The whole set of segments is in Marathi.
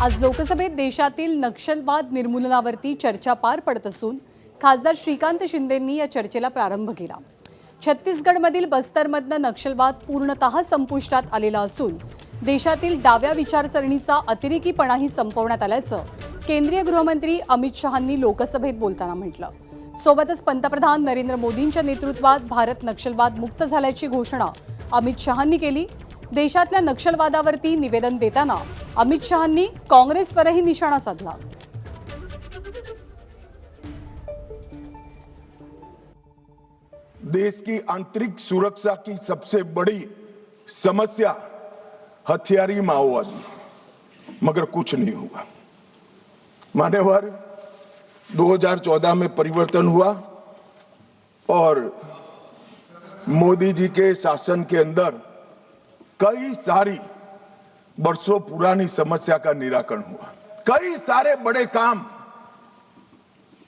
आज लोकसभेत देशातील नक्षलवाद निर्मूलनावरती चर्चा पार पडत असून खासदार श्रीकांत शिंदेंनी या चर्चेला प्रारंभ केला। छत्तीसगडमधील बस्तरमधनं नक्षलवाद पूर्णतः संपुष्टात आलेला असून देशातील डाव्या विचारसरणीचा अतिरेकीपणाही संपवण्यात आल्याचं केंद्रीय गृहमंत्री अमित शहांनी लोकसभेत बोलताना म्हटलं। सोबतच पंतप्रधान नरेंद्र मोदींच्या नेतृत्वात भारत नक्षलवाद मुक्त झाल्याची घोषणा अमित शहांनी केली। देशातल्या नक्षलवादावरती निवेदन देताना अमित शहांनी काँग्रेसवरही निशाणा साधला। देश की आंतरिक सुरक्षा की सबसे बड़ी समस्या हथियारी माओवादी, मगर कुछ नहीं हुआ। मान्यवर 2014 में परिवर्तन हुआ और मोदी जी के शासन के अंदर कई सारी बरसों पुरानी समस्या का निराकरण हुआ। कई सारे बड़े काम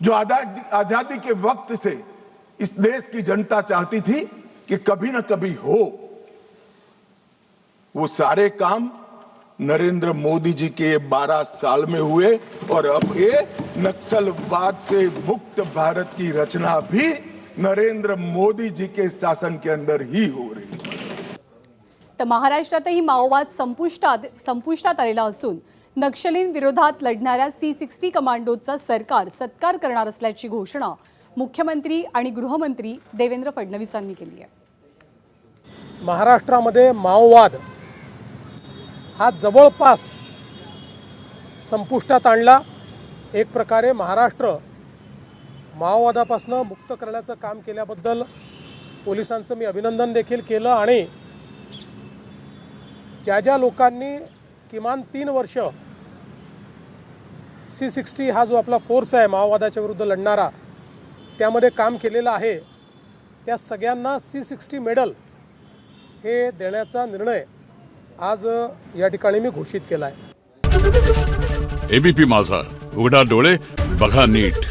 जो आजादी के वक्त से इस देश की जनता चाहती थी कि कभी ना कभी हो, वो सारे काम नरेंद्र मोदी जी के 12 साल में हुए और अब ये नक्सलवाद से मुक्त भारत की रचना भी नरेंद्र मोदी जी के शासन के अंदर ही हो रही है। तर महाराष्ट्रातही माओवाद संपुष्टात आलेला असून नक्षलींविरोधात लढणाऱ्या C60 कमांडोचा सरकार सत्कार करणार असल्याची घोषणा मुख्यमंत्री आणि गृहमंत्री देवेंद्र फडणवीसांनी केली आहे। महाराष्ट्रामध्ये माओवाद हा जवळपास संपुष्टात आणला। एक प्रकारे महाराष्ट्र माओवादापासून मुक्त करण्याचं काम केल्याबद्दल पोलिसांचं मी अभिनंदन देखील केलं आणि ज्या लोकांनी किमान 3 वर्ष C60 हा जो आपला फोर्स आहे माओवादाच्या विरुद्ध लढणारा त्यामध्ये काम केलेलं आहे त्या सगळ्यांना C60 मेडल हे देण्याचा निर्णय आज या ठिकाणी मी घोषित केला आहे। एबीपी माझा, उघडा डोळे बघा नीट।